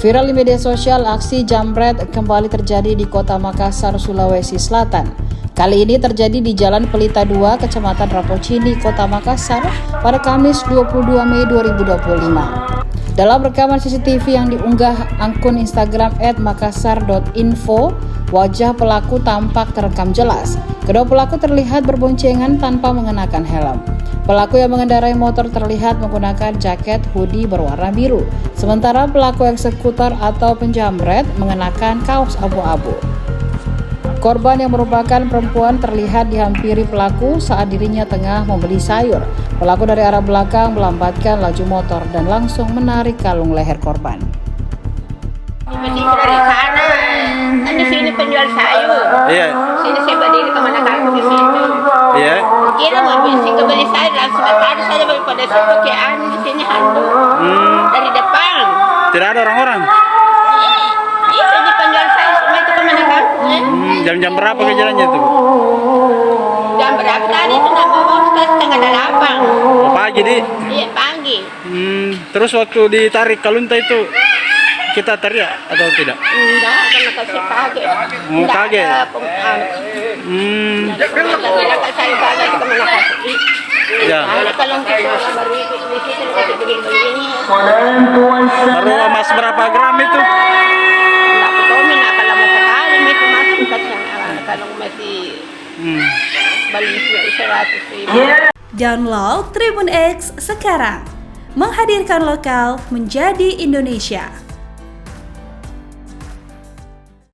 Viral di media sosial, aksi jambret kembali terjadi di Kota Makassar, Sulawesi Selatan. Kali ini terjadi di Jalan Pelita 2, Kecamatan Rapocini, Kota Makassar pada Kamis 22 Mei 2025. Dalam rekaman CCTV yang diunggah akun Instagram @makassar.info, wajah pelaku tampak terekam jelas. Kedua pelaku terlihat berboncengan tanpa mengenakan helm. Pelaku yang mengendarai motor terlihat menggunakan jaket hoodie berwarna biru, sementara pelaku eksekutor atau penjamret mengenakan kaos abu-abu. Korban yang merupakan perempuan terlihat dihampiri pelaku saat dirinya tengah membeli sayur. Pelaku dari arah belakang melambatkan laju motor dan langsung menarik kalung leher korban. Dari sana, kan di sini penjual sayur. Iya. Sini saya berdiri ke mana kaku di situ. Iya. Kira mau beli kebeli sayur langsung ada saja daripada saya pakai di sini handuk dari depan. Tidak ada orang-orang. Itu di penjual sayur semua itu ke mana kaku. Jam-jam berapa kejadiannya tuh? Jam berapa tadi itu nak mau setengah 8. Oh, pagi di. Iya pagi. Terus waktu ditarik kalunta itu kita teriak atau tidak? Enggak, karena kasih kaget. Oh, kaget. Karena saya kaget ke mana kaku. Ya. Kalau kita baru itu di situ kita begini. Baru emas berapa gram itu? Enggak petomin apa lama sekali itu masuk kalau masih balik 100.000. Download Tribun X sekarang, menghadirkan lokal menjadi Indonesia.